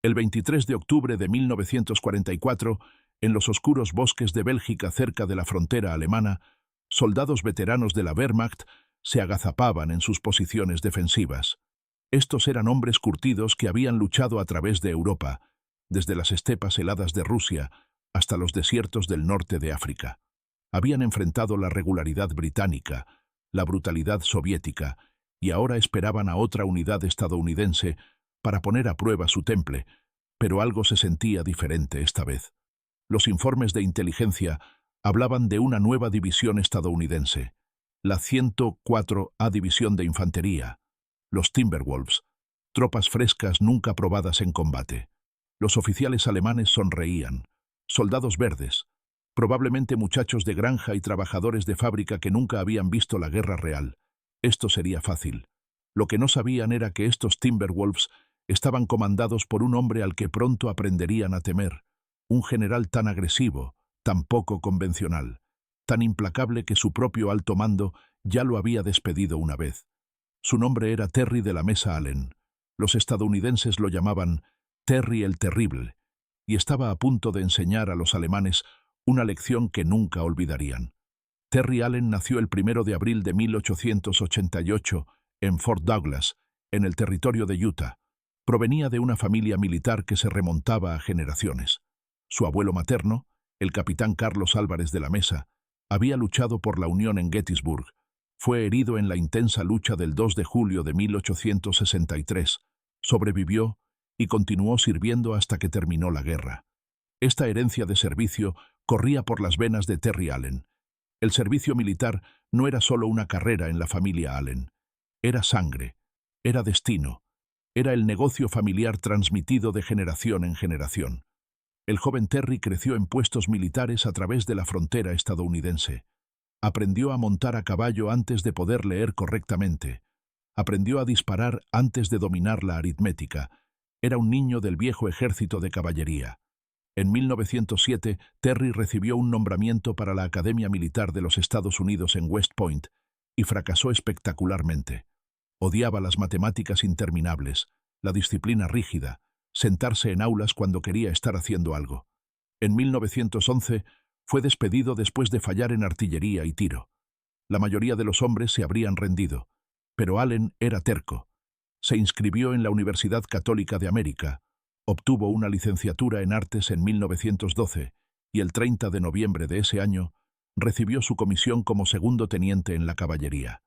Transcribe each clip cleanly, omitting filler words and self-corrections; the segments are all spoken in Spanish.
El 23 de octubre de 1944, en los oscuros bosques de Bélgica cerca de la frontera alemana, soldados veteranos de la Wehrmacht se agazapaban en sus posiciones defensivas. Estos eran hombres curtidos que habían luchado a través de Europa, desde las estepas heladas de Rusia hasta los desiertos del norte de África. Habían enfrentado la regularidad británica, la brutalidad soviética, y ahora esperaban a otra unidad estadounidense para poner a prueba su temple, pero algo se sentía diferente esta vez. Los informes de inteligencia hablaban de una nueva división estadounidense, la 104A División de Infantería, los Timberwolves, tropas frescas nunca probadas en combate. Los oficiales alemanes sonreían, soldados verdes, probablemente muchachos de granja y trabajadores de fábrica que nunca habían visto la guerra real. Esto sería fácil. Lo que no sabían era que estos Timberwolves estaban comandados por un hombre al que pronto aprenderían a temer, un general tan agresivo, tan poco convencional, tan implacable que su propio alto mando ya lo había despedido una vez. Su nombre era Terry de la Mesa Allen. Los estadounidenses lo llamaban Terry el Terrible, y estaba a punto de enseñar a los alemanes una lección que nunca olvidarían. Terry Allen nació el 1 de abril de 1888 en Fort Douglas, en el territorio de Utah. Provenía de una familia militar que se remontaba a generaciones. Su abuelo materno, el capitán Carlos Álvarez de la Mesa, había luchado por la Unión en Gettysburg. Fue herido en la intensa lucha del 2 de julio de 1863, sobrevivió y continuó sirviendo hasta que terminó la guerra. Esta herencia de servicio corría por las venas de Terry Allen. El servicio militar no era solo una carrera en la familia Allen. Era sangre, era destino, era el negocio familiar transmitido de generación en generación. El joven Terry creció en puestos militares a través de la frontera estadounidense. Aprendió a montar a caballo antes de poder leer correctamente. Aprendió a disparar antes de dominar la aritmética. Era un niño del viejo ejército de caballería. En 1907, Terry recibió un nombramiento para la Academia Militar de los Estados Unidos en West Point y fracasó espectacularmente. Odiaba las matemáticas interminables, la disciplina rígida, sentarse en aulas cuando quería estar haciendo algo. En 1911 fue despedido después de fallar en artillería y tiro. La mayoría de los hombres se habrían rendido, pero Allen era terco. Se inscribió en la Universidad Católica de América, obtuvo una licenciatura en artes en 1912 y el 30 de noviembre de ese año recibió su comisión como segundo teniente en la caballería.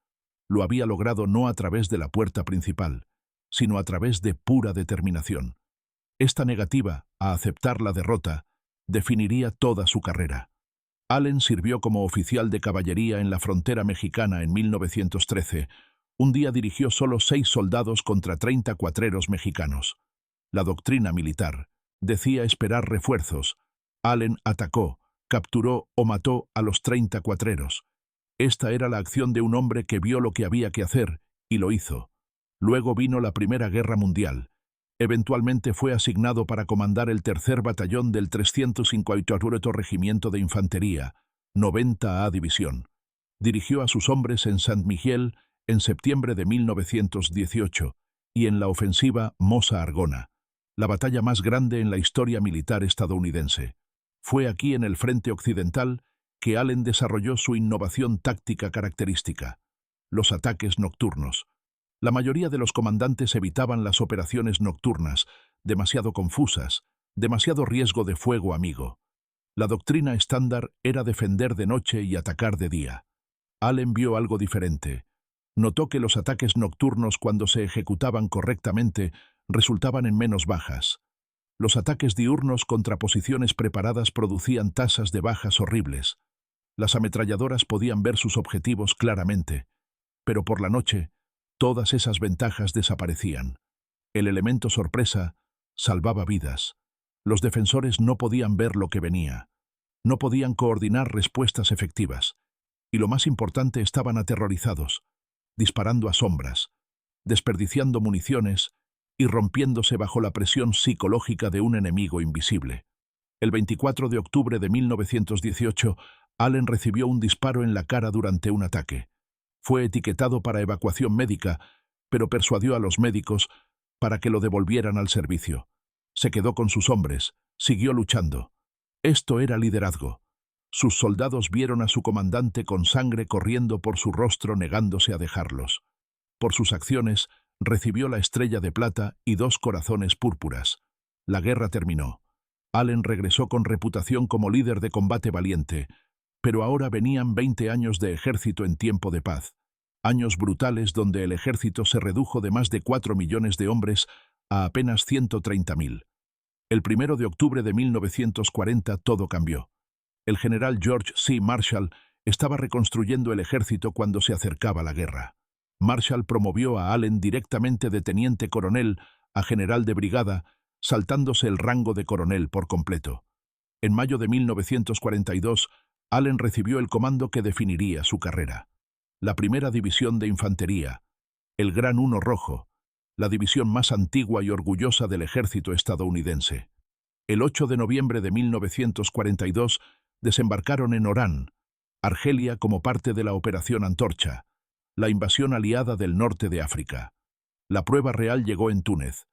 Lo había logrado no a través de la puerta principal, sino a través de pura determinación. Esta negativa a aceptar la derrota definiría toda su carrera. Allen sirvió como oficial de caballería en la frontera mexicana en 1913. Un día dirigió solo 6 soldados contra 30 cuatreros mexicanos. La doctrina militar decía esperar refuerzos. Allen atacó, capturó o mató a los 30 cuatreros. Esta era la acción de un hombre que vio lo que había que hacer y lo hizo. Luego vino la Primera Guerra Mundial. Eventualmente fue asignado para comandar el tercer batallón del 354 Regimiento de Infantería, 90A División. Dirigió a sus hombres en Saint Mihiel en septiembre de 1918 y en la ofensiva Mosa-Argona, la batalla más grande en la historia militar estadounidense. Fue aquí en el frente occidental que Allen desarrolló su innovación táctica característica, los ataques nocturnos. La mayoría de los comandantes evitaban las operaciones nocturnas, demasiado confusas, demasiado riesgo de fuego amigo. La doctrina estándar era defender de noche y atacar de día. Allen vio algo diferente. Notó que los ataques nocturnos, cuando se ejecutaban correctamente, resultaban en menos bajas. Los ataques diurnos contra posiciones preparadas producían tasas de bajas horribles. Las ametralladoras podían ver sus objetivos claramente, pero por la noche, todas esas ventajas desaparecían. El elemento sorpresa salvaba vidas. Los defensores no podían ver lo que venía. No podían coordinar respuestas efectivas. Y lo más importante, estaban aterrorizados, disparando a sombras, desperdiciando municiones y rompiéndose bajo la presión psicológica de un enemigo invisible. El 24 de octubre de 1918, Allen recibió un disparo en la cara durante un ataque. Fue etiquetado para evacuación médica, pero persuadió a los médicos para que lo devolvieran al servicio. Se quedó con sus hombres, siguió luchando. Esto era liderazgo. Sus soldados vieron a su comandante con sangre corriendo por su rostro negándose a dejarlos. Por sus acciones, recibió la Estrella de Plata y 2 corazones púrpuras. La guerra terminó. Allen regresó con reputación como líder de combate valiente, pero ahora venían 20 años de ejército en tiempo de paz. Años brutales donde el ejército se redujo de más de 4 millones de hombres a apenas 130.000. El 1 de octubre de 1940 todo cambió. El general George C. Marshall estaba reconstruyendo el ejército cuando se acercaba la guerra. Marshall promovió a Allen directamente de teniente coronel a general de brigada, saltándose el rango de coronel por completo. En mayo de 1942, Allen recibió el comando que definiría su carrera. La primera división de infantería, el Gran Uno Rojo, la división más antigua y orgullosa del ejército estadounidense. El 8 de noviembre de 1942 desembarcaron en Orán, Argelia, como parte de la Operación Antorcha, la invasión aliada del norte de África. La prueba real llegó en Túnez.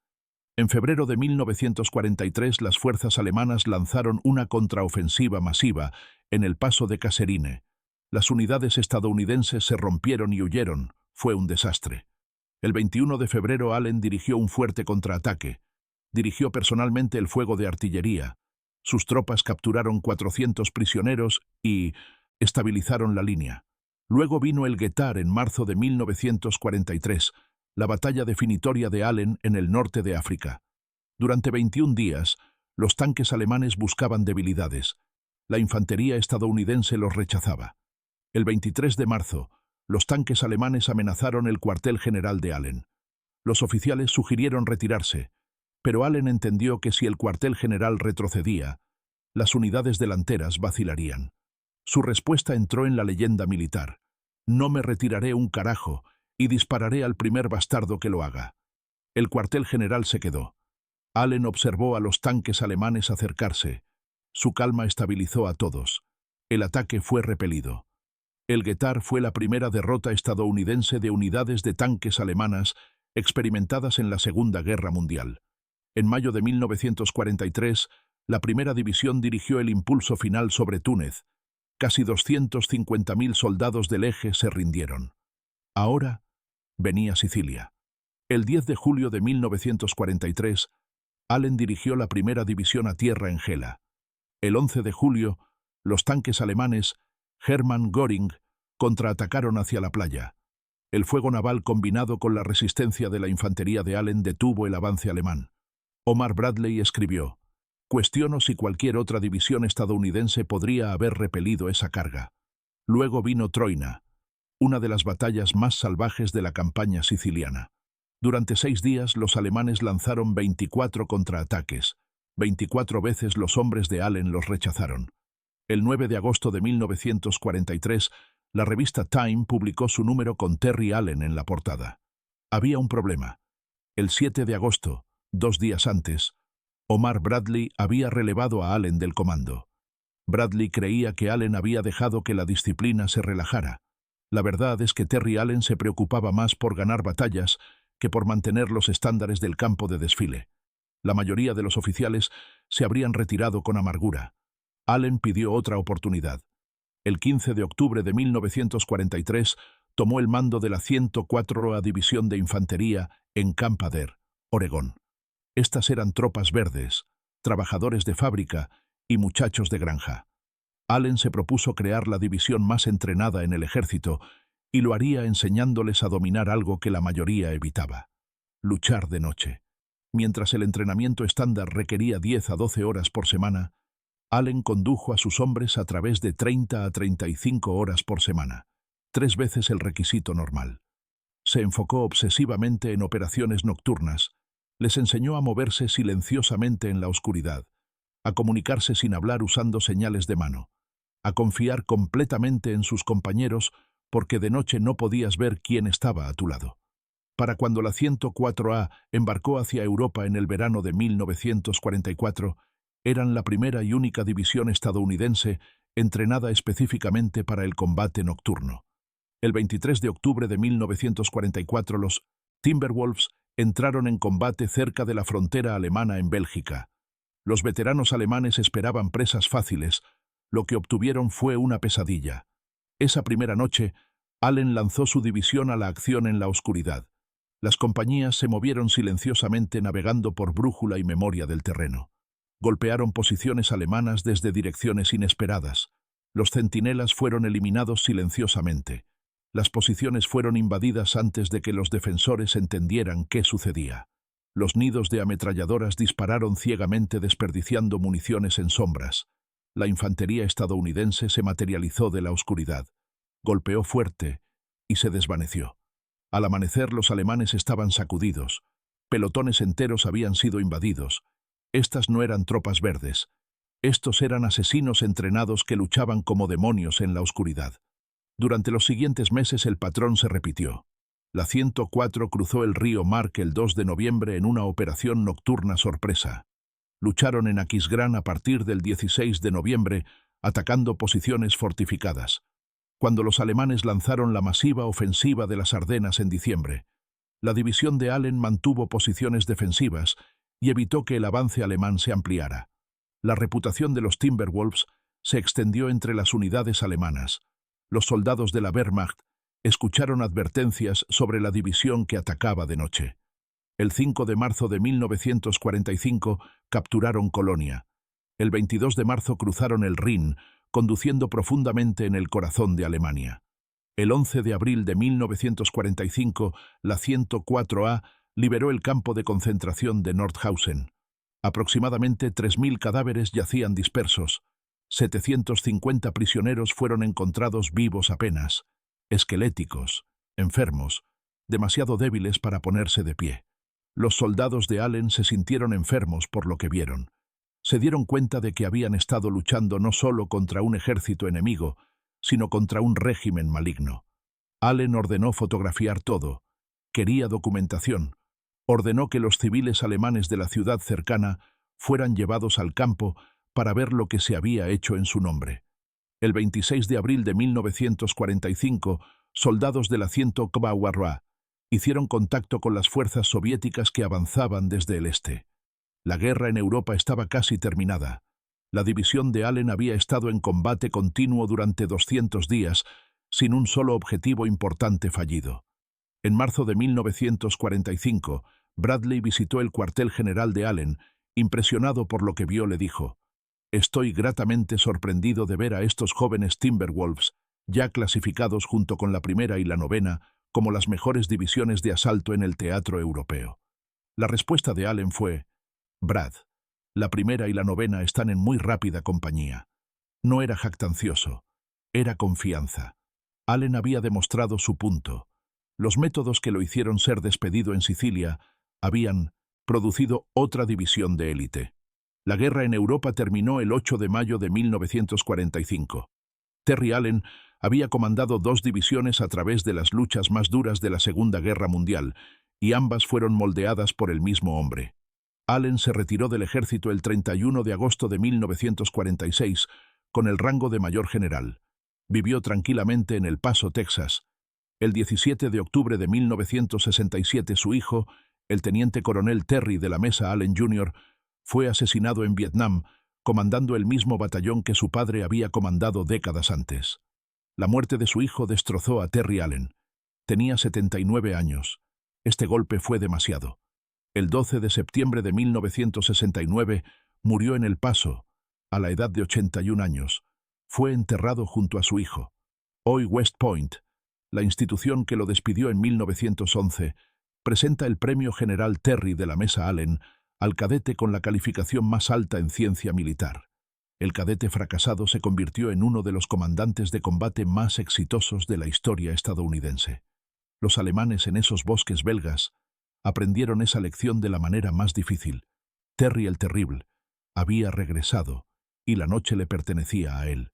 En febrero de 1943 las fuerzas alemanas lanzaron una contraofensiva masiva en el paso de Kasserine. Las unidades estadounidenses se rompieron y huyeron. Fue un desastre. El 21 de febrero Allen dirigió un fuerte contraataque. Dirigió personalmente el fuego de artillería. Sus tropas capturaron 400 prisioneros y estabilizaron la línea. Luego vino el Guetar en marzo de 1943, la batalla definitoria de Allen en el norte de África. Durante 21 días, los tanques alemanes buscaban debilidades. La infantería estadounidense los rechazaba. El 23 de marzo, los tanques alemanes amenazaron el cuartel general de Allen. Los oficiales sugirieron retirarse, pero Allen entendió que si el cuartel general retrocedía, las unidades delanteras vacilarían. Su respuesta entró en la leyenda militar: «No me retiraré un carajo y dispararé al primer bastardo que lo haga». El cuartel general se quedó. Allen observó a los tanques alemanes acercarse. Su calma estabilizó a todos. El ataque fue repelido. El Guetar fue la primera derrota estadounidense de unidades de tanques alemanas experimentadas en la Segunda Guerra Mundial. En mayo de 1943, la primera división dirigió el impulso final sobre Túnez. Casi 250.000 soldados del Eje se rindieron. Ahora venía Sicilia. El 10 de julio de 1943, Allen dirigió la primera división a tierra en Gela. El 11 de julio, los tanques alemanes Hermann Göring contraatacaron hacia la playa. El fuego naval combinado con la resistencia de la infantería de Allen detuvo el avance alemán. Omar Bradley escribió: «Cuestiono si cualquier otra división estadounidense podría haber repelido esa carga». Luego vino Troina, una de las batallas más salvajes de la campaña siciliana. Durante 6 días los alemanes lanzaron 24 contraataques. 24 veces los hombres de Allen los rechazaron. El 9 de agosto de 1943, la revista Time publicó su número con Terry Allen en la portada. Había un problema. El 7 de agosto, 2 días antes, Omar Bradley había relevado a Allen del comando. Bradley creía que Allen había dejado que la disciplina se relajara. La verdad es que Terry Allen se preocupaba más por ganar batallas que por mantener los estándares del campo de desfile. La mayoría de los oficiales se habrían retirado con amargura. Allen pidió otra oportunidad. El 15 de octubre de 1943 tomó el mando de la 104ª División de Infantería en Camp Adair, Oregón. Estas eran tropas verdes, trabajadores de fábrica y muchachos de granja. Allen se propuso crear la división más entrenada en el ejército y lo haría enseñándoles a dominar algo que la mayoría evitaba: luchar de noche. Mientras el entrenamiento estándar requería 10 a 12 horas por semana, Allen condujo a sus hombres a través de 30 a 35 horas por semana, 3 veces el requisito normal. Se enfocó obsesivamente en operaciones nocturnas, les enseñó a moverse silenciosamente en la oscuridad, a comunicarse sin hablar usando señales de mano, a confiar completamente en sus compañeros porque de noche no podías ver quién estaba a tu lado. Para cuando la 104A embarcó hacia Europa en el verano de 1944, eran la primera y única división estadounidense entrenada específicamente para el combate nocturno. El 23 de octubre de 1944 los Timberwolves entraron en combate cerca de la frontera alemana en Bélgica. Los veteranos alemanes esperaban presas fáciles. Lo que obtuvieron fue una pesadilla. Esa primera noche, Allen lanzó su división a la acción en la oscuridad. Las compañías se movieron silenciosamente navegando por brújula y memoria del terreno. Golpearon posiciones alemanas desde direcciones inesperadas. Los centinelas fueron eliminados silenciosamente. Las posiciones fueron invadidas antes de que los defensores entendieran qué sucedía. Los nidos de ametralladoras dispararon ciegamente desperdiciando municiones en sombras. La infantería estadounidense se materializó de la oscuridad. Golpeó fuerte y se desvaneció. Al amanecer los alemanes estaban sacudidos. Pelotones enteros habían sido invadidos. Estas no eran tropas verdes. Estos eran asesinos entrenados que luchaban como demonios en la oscuridad. Durante los siguientes meses el patrón se repitió. La 104 cruzó el río Mark el 2 de noviembre en una operación nocturna sorpresa. Lucharon en Aquisgrán a partir del 16 de noviembre, atacando posiciones fortificadas. Cuando los alemanes lanzaron la masiva ofensiva de las Ardenas en diciembre, la división de Allen mantuvo posiciones defensivas y evitó que el avance alemán se ampliara. La reputación de los Timberwolves se extendió entre las unidades alemanas. Los soldados de la Wehrmacht escucharon advertencias sobre la división que atacaba de noche. El 5 de marzo de 1945 capturaron Colonia. El 22 de marzo cruzaron el Rin, conduciendo profundamente en el corazón de Alemania. El 11 de abril de 1945, la 104A liberó el campo de concentración de Nordhausen. Aproximadamente 3.000 cadáveres yacían dispersos. 750 prisioneros fueron encontrados vivos apenas, esqueléticos, enfermos, demasiado débiles para ponerse de pie. Los soldados de Allen se sintieron enfermos por lo que vieron. Se dieron cuenta de que habían estado luchando no solo contra un ejército enemigo, sino contra un régimen maligno. Allen ordenó fotografiar todo. Quería documentación. Ordenó que los civiles alemanes de la ciudad cercana fueran llevados al campo para ver lo que se había hecho en su nombre. El 26 de abril de 1945, soldados de la 104A hicieron contacto con las fuerzas soviéticas que avanzaban desde el este. La guerra en Europa estaba casi terminada. La división de Allen había estado en combate continuo durante 200 días, sin un solo objetivo importante fallido. En marzo de 1945, Bradley visitó el cuartel general de Allen. Impresionado por lo que vio, le dijo: «Estoy gratamente sorprendido de ver a estos jóvenes Timberwolves, ya clasificados junto con la primera y la novena, como las mejores divisiones de asalto en el teatro europeo». La respuesta de Allen fue: «Brad, la primera y la novena están en muy rápida compañía». No era jactancioso, era confianza. Allen había demostrado su punto. Los métodos que lo hicieron ser despedido en Sicilia habían producido otra división de élite. La guerra en Europa terminó el 8 de mayo de 1945. Terry Allen había comandado 2 divisiones a través de las luchas más duras de la Segunda Guerra Mundial, y ambas fueron moldeadas por el mismo hombre. Allen se retiró del ejército el 31 de agosto de 1946, con el rango de mayor general. Vivió tranquilamente en El Paso, Texas. El 17 de octubre de 1967 su hijo, el teniente coronel Terry de la Mesa Allen Jr., fue asesinado en Vietnam, comandando el mismo batallón que su padre había comandado décadas antes. La muerte de su hijo destrozó a Terry Allen. Tenía 79 años. Este golpe fue demasiado. El 12 de septiembre de 1969 murió en El Paso, a la edad de 81 años. Fue enterrado junto a su hijo. Hoy West Point, la institución que lo despidió en 1911, presenta el Premio General Terry de la Mesa Allen al cadete con la calificación más alta en ciencia militar. El cadete fracasado se convirtió en uno de los comandantes de combate más exitosos de la historia estadounidense. Los alemanes en esos bosques belgas aprendieron esa lección de la manera más difícil. Terry el Terrible había regresado y la noche le pertenecía a él.